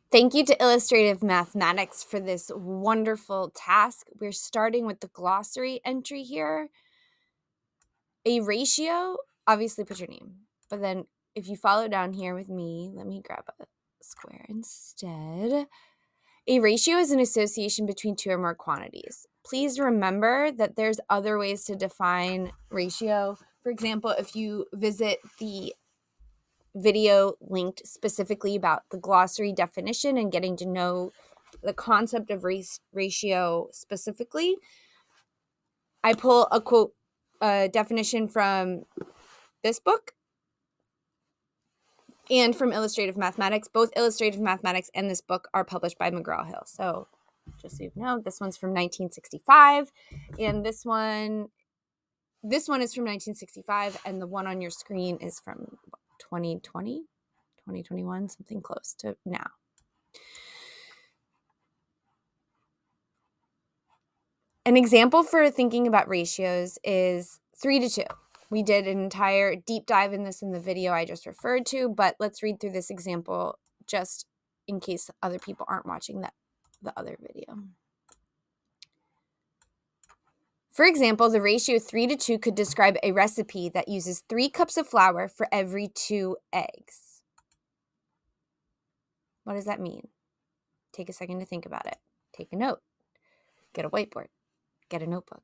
Thank you to Illustrative Mathematics for this wonderful task. We're starting with the glossary entry here. A ratio, obviously put your name, but then if you follow down here with me, let me grab a square instead. A ratio is an association between two or more quantities. Please remember that there's other ways to define ratio. For example, if you visit the video linked specifically about the glossary definition and getting to know the concept of ratio specifically, I pull a quote definition from this book and from Illustrative Mathematics. Both Illustrative Mathematics and this book are published by McGraw-Hill. So just so you know, this one's from 1965, and this one is from 1965, and the one on your screen is from 2020, 2021, something close to now. An example for thinking about ratios is 3 to 2. We did an entire deep dive in this in the video I just referred to, but let's read through this example just in case other people aren't watching the other video. For example, the ratio 3 to 2 could describe a recipe that uses 3 cups of flour for every 2 eggs. What does that mean? Take a second to think about it. Take a note. Get a whiteboard. Get a notebook.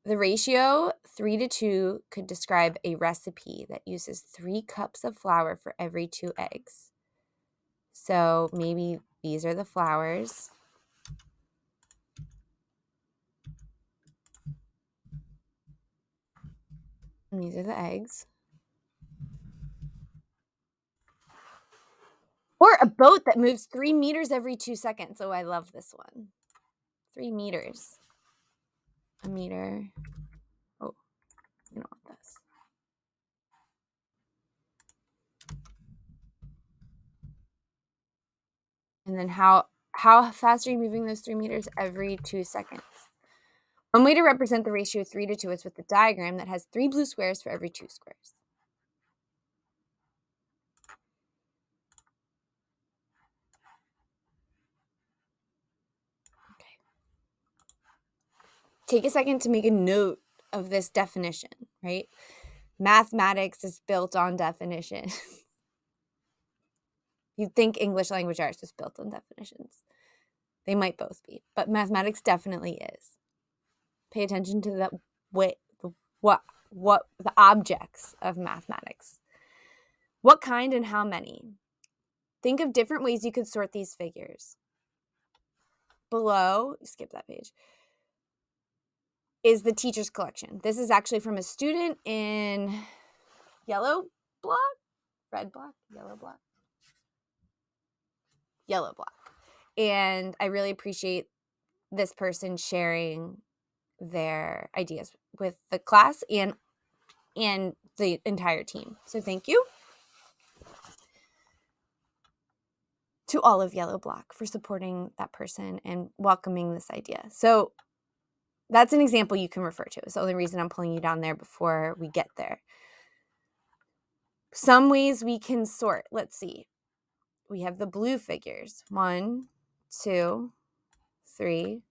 The ratio 3 to 2 could describe a recipe that uses 3 cups of flour for every 2 eggs. So maybe these are the flours. And these are the eggs. Or a boat that moves 3 meters every 2 seconds. Oh, I love this one. 3 meters. A meter. Oh, you don't want this. And then how fast are you moving those 3 meters every 2 seconds? One way to represent the ratio 3 to 2 is with the diagram that has 3 blue squares for every 2 squares. Okay. Take a second to make a note of this definition, right? Mathematics is built on definition. You'd think English language arts is built on definitions. They might both be, but mathematics definitely is. Pay attention to the objects of mathematics. What kind and how many? Think of different ways you could sort these figures. Below, skip that page, is the teacher's collection. This is actually from a student in yellow block, red block, yellow block. And I really appreciate this person sharing their ideas with the class and the entire team. So thank you to all of Yellow Block for supporting that person and welcoming this idea. So that's an example you can refer to. It's the only reason I'm pulling you down there before we get there. Some ways we can sort. Let's see. We have the blue figures. 1, 2, 3,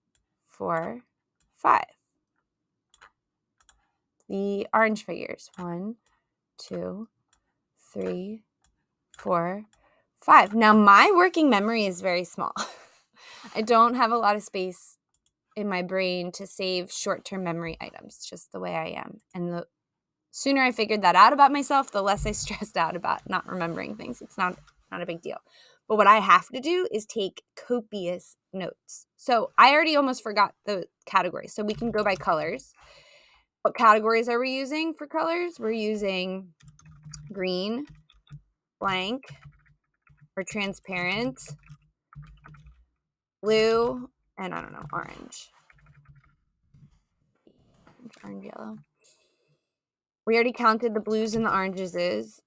4, 5. The orange figures. 1, 2, 3, 4, 5. Now, my working memory is very small. I don't have a lot of space in my brain to save short-term memory items, just the way I am. And the sooner I figured that out about myself, the less I stressed out about not remembering things. It's not a big deal. But what I have to do is take copious notes. So I already almost forgot the categories. So we can go by colors. What categories are we using for colors? We're using green, blank, or transparent, blue, and I don't know, orange. Orange, yellow. We already counted the blues and the oranges is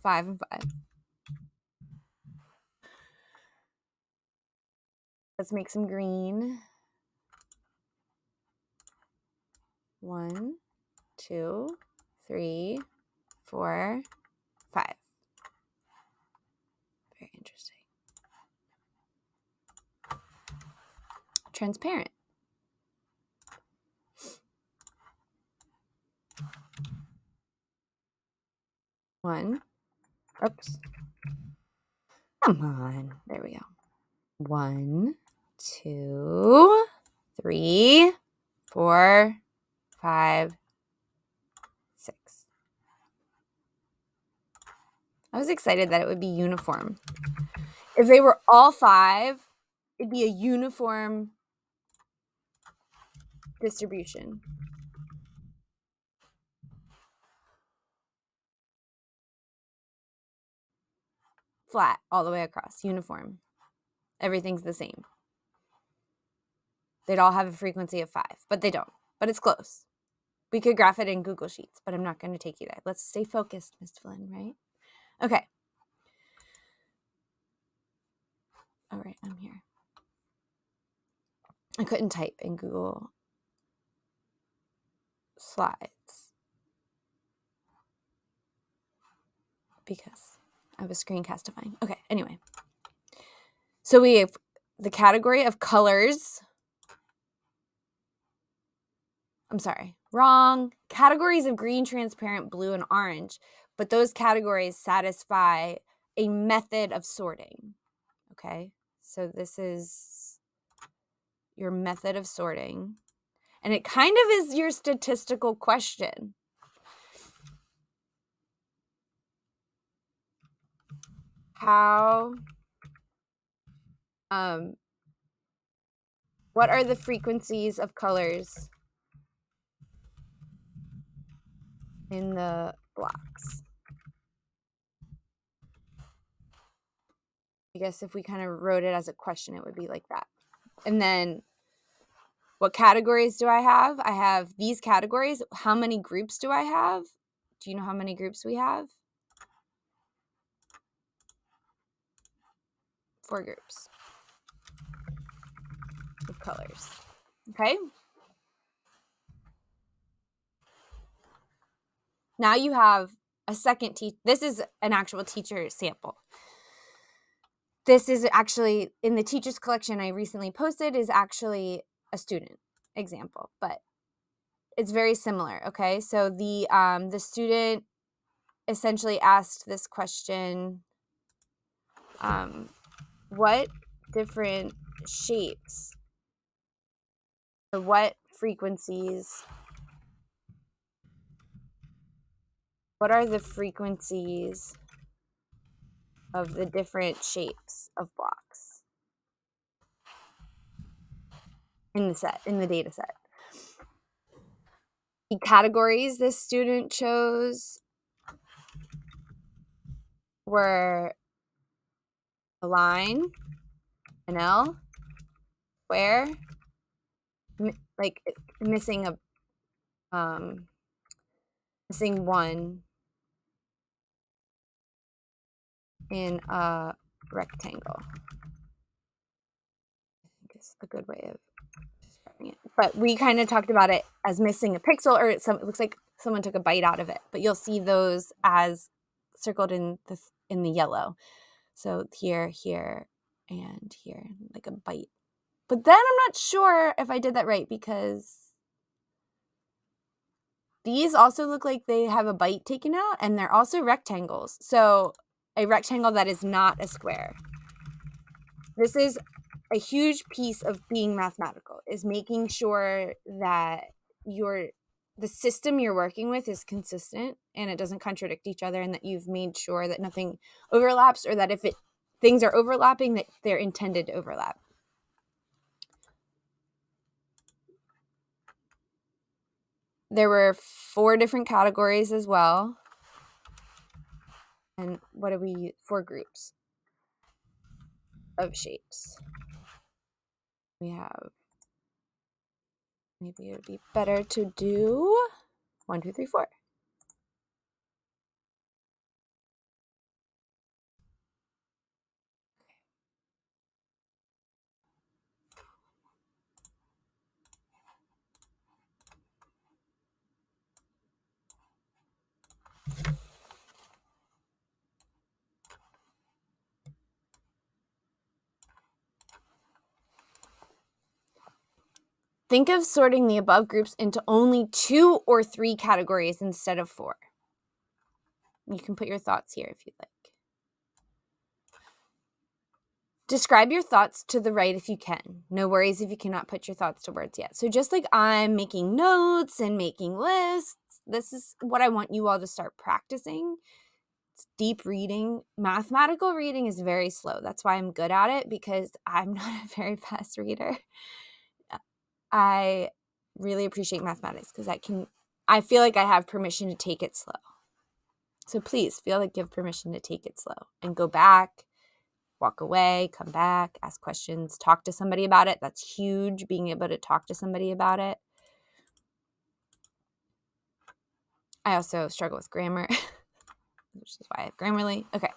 5 and 5. Let's make some green. 1, 2, 3, 4, 5. Very interesting. Transparent. One. Oops. Come on. There we go. 1, 2, 3, 4, 5, 6. I was excited that it would be uniform. If they were all 5, it'd be a uniform distribution. Flat all the way across, uniform. Everything's the same. They'd all have a frequency of 5, but they don't. But it's close. We could graph it in Google Sheets, but I'm not going to take you there. Let's stay focused, Ms. Flynn, right? Okay. All right, I'm here. I couldn't type in Google Slides because I was screencastifying. Okay, anyway. So we have the category of colors. I'm sorry, wrong. Categories of green, transparent, blue, and orange. But those categories satisfy a method of sorting. Okay, so this is your method of sorting. And it kind of is your statistical question. What are the frequencies of colors in the blocks? I guess if we kind of wrote it as a question, it would be like that. And then what categories do I have? I have these categories. How many groups do I have? Do you know how many groups we have? 4 groups of colors. Okay. Now you have a second this is an actual teacher sample. This is actually in the teachers collection I recently posted is actually a student example, but it's very similar. Okay. So the student essentially asked this question, what different shapes or what frequencies, what are the frequencies of the different shapes of blocks in the data set? The categories this student chose were a line, an L, square, like missing one in a rectangle. I think is a good way of describing it. But we kind of talked about it as missing a pixel, or it looks like someone took a bite out of it. But you'll see those as circled in the yellow. So here, and here, like a bite. But then I'm not sure if I did that right because these also look like they have a bite taken out, and they're also rectangles. So a rectangle that is not a square. This is a huge piece of being mathematical, is making sure that the system you're working with is consistent and it doesn't contradict each other, and that you've made sure that nothing overlaps, or that if things are overlapping, that they're intended to overlap. There were 4 different categories as well. And what do we use? 4 groups of shapes. We have, maybe it would be better to do 1, 2, 3, 4. think of sorting the above groups into only 2 or 3 categories instead of 4. You can put your thoughts here if you'd like. Describe your thoughts to the right if you can. No worries if you cannot put your thoughts to words yet. So just like I'm making notes and making lists, this is what I want you all to start practicing. It's deep reading. Mathematical reading is very slow. That's why I'm good at it, because I'm not a very fast reader. I really appreciate mathematics because I feel like I have permission to take it slow. So please feel like you have permission to take it slow and go back, walk away, come back, ask questions, talk to somebody about it. That's huge, being able to talk to somebody about it. I also struggle with grammar, which is why I have Grammarly. Okay.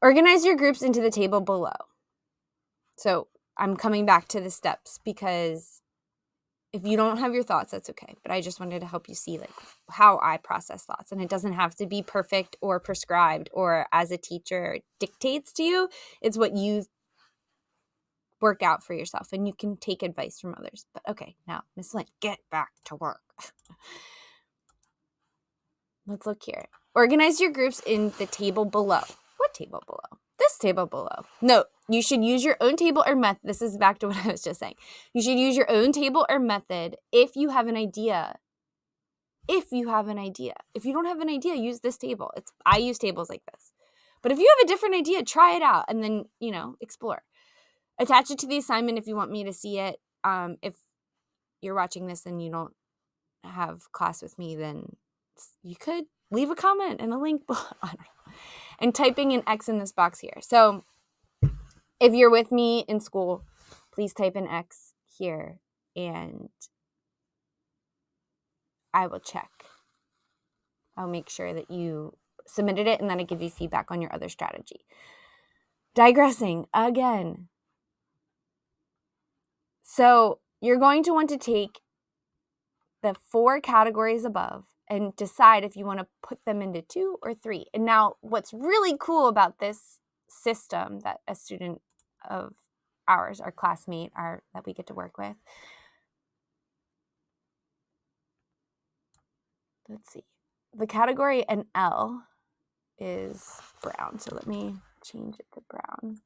Organize your groups into the table below. So I'm coming back to the steps because if you don't have your thoughts, that's okay. But I just wanted to help you see like how I process thoughts. And it doesn't have to be perfect or prescribed or as a teacher dictates to you. It's what you work out for yourself, and you can take advice from others. But okay, now, Miss Lynn, get back to work. Let's look here. Organize your groups in the table below. What table below? This table below. No, you should use your own table or method. This is back to what I was just saying. You should use your own table or method if you have an idea. If you have an idea. If you don't have an idea, use this table. I use tables like this. But if you have a different idea, try it out and then, explore. Attach it to the assignment if you want me to see it. If you're watching this and you don't have class with me, then you could leave a comment and a link below. I don't know. And typing an X in this box here. So if you're with me in school, please type an X here and I will check. I'll make sure that you submitted it and then I give you feedback on your other strategy. Digressing again. So you're going to want to take the 4 categories above and decide if you want to put them into 2 or 3. And now what's really cool about this system that a student of ours, our classmate, that we get to work with. Let's see. The category in L is brown. So let me change it to brown.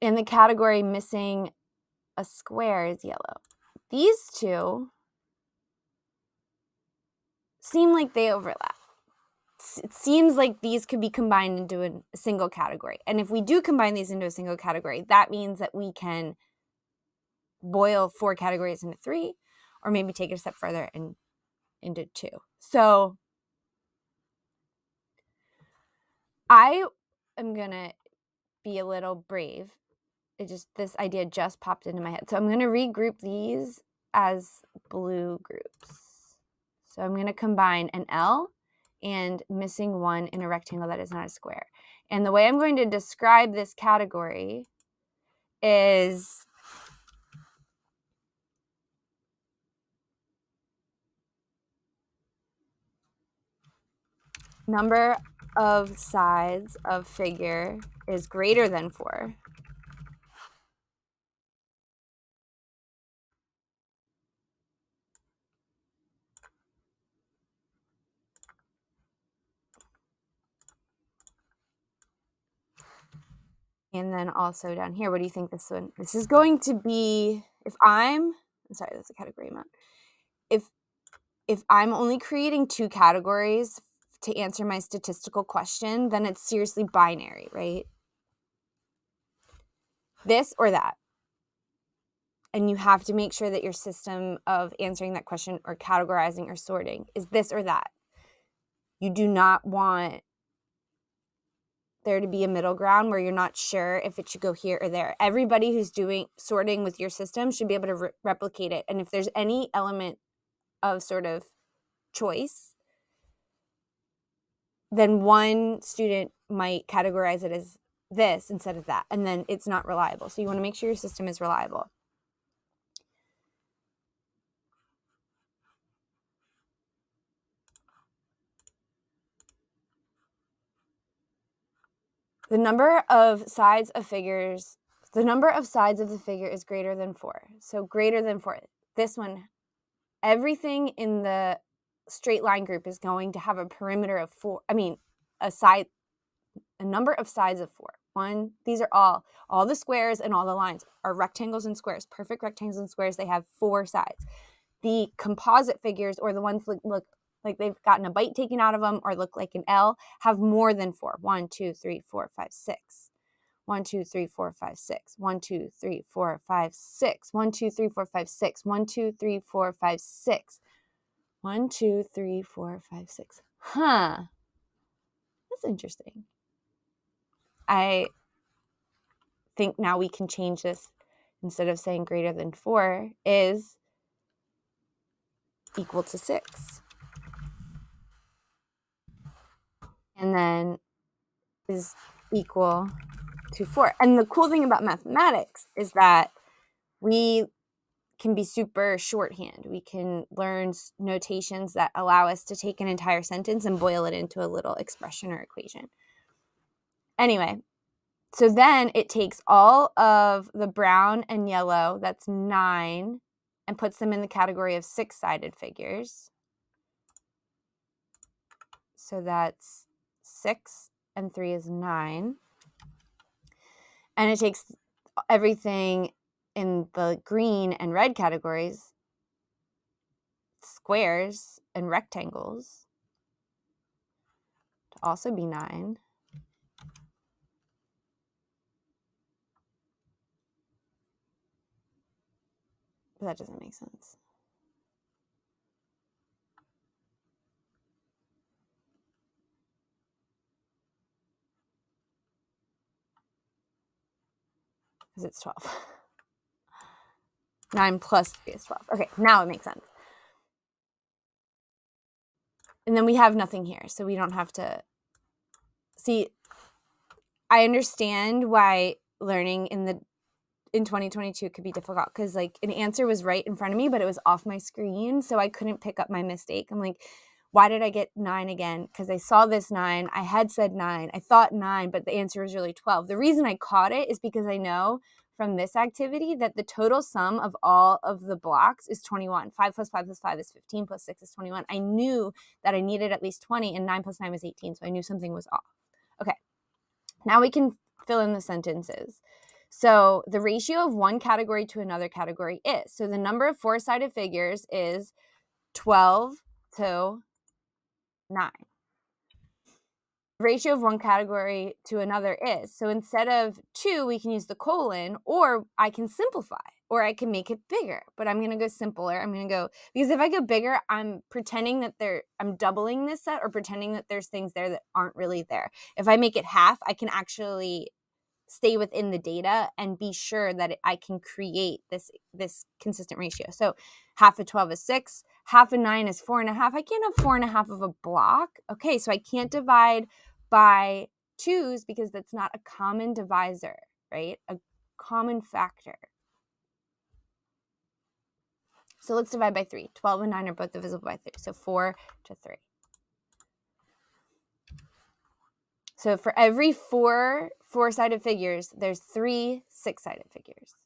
And the category missing a square is yellow. These two seem like they overlap. It seems like these could be combined into a single category. And if we do combine these into a single category, that means that we can boil 4 categories into 3, or maybe take it a step further and into 2. So I am going to be a little brave. This idea just popped into my head. So I'm going to regroup these as blue groups. So I'm going to combine an L and missing 1 in a rectangle that is not a square. And the way I'm going to describe this category is number of sides of figure is greater than 4. And then also down here, what do you think this is going to be? I'm sorry, that's a category amount. If I'm only creating 2 categories to answer my statistical question, then it's seriously binary, right? This or that. And you have to make sure that your system of answering that question or categorizing or sorting is this or that. You do not want there to be a middle ground where you're not sure if it should go here or there. Everybody who's doing sorting with your system should be able to replicate it. And if there's any element of sort of choice, then one student might categorize it as this instead of that, and then it's not reliable. So you want to make sure your system is reliable. The number of sides of figures, the number of sides of the figure is greater than 4. So greater than 4. This one, everything in the straight line group is going to have a perimeter of 4. I mean, a number of sides of 4. These are all the squares and all the lines are rectangles and squares. Perfect rectangles and squares, they have 4 sides. The composite figures, or the ones that look like they've gotten a bite taken out of them or look like an L, have more than 4. 1, 2, 3, 4, 5, 6. 1, 2, 3, 4, 5, 6. 1, 2, 3, 4, 5, 6. 1, 2, 3, 4, 5, 6. 1, 2, 3, 4, 5, 6. 1, 2, 3, 4, 5, 6. Huh. That's interesting. I think now we can change this. Instead of saying greater than 4 is equal to 6. And then is equal to 4. And the cool thing about mathematics is that we can be super shorthand. We can learn notations that allow us to take an entire sentence and boil it into a little expression or equation. Anyway, so then it takes all of the brown and yellow, that's 9, and puts them in the category of 6-sided figures. So that's 6 and 3 is 9. And it takes everything in the green and red categories, squares and rectangles, to also be 9. But that doesn't make sense. Because it's 12. 9 plus 3 is 12. Okay, now it makes sense. And then we have nothing here, so we don't have to see. I understand why learning in 2022 could be difficult, because like an answer was right in front of me, but it was off my screen, so I couldn't pick up my mistake. I'm like, why did I get 9 again? Because I saw this 9. I had said 9. I thought 9, but the answer was really 12. The reason I caught it is because I know from this activity that the total sum of all of the blocks is 21. 5 plus 5 plus 5 is 15 plus 6 is 21. I knew that I needed at least 20, and 9 plus 9 was 18, so I knew something was off. Okay, now we can fill in the sentences. So the ratio of one category to another category is, so the number of 4-sided figures is 12 to 9. Ratio of one category to another is, so instead of 2, we can use the colon, or I can simplify, or I can make it bigger, but I'm going to go simpler. I'm going to go, because if I go bigger, I'm pretending that I'm doubling this set, or pretending that there's things there that aren't really there. If I make it half, I can actually stay within the data and be sure that I can create this consistent ratio. So half of 12 is 6, half of 9 is 4.5. I can't have 4.5 of a block. Okay, so I can't divide by 2's because that's not a common divisor, right? A common factor. So let's divide by 3. 12 and 9 are both divisible by 3. So 4 to 3. So for every 4 4-sided figures, there's 3 6-sided figures.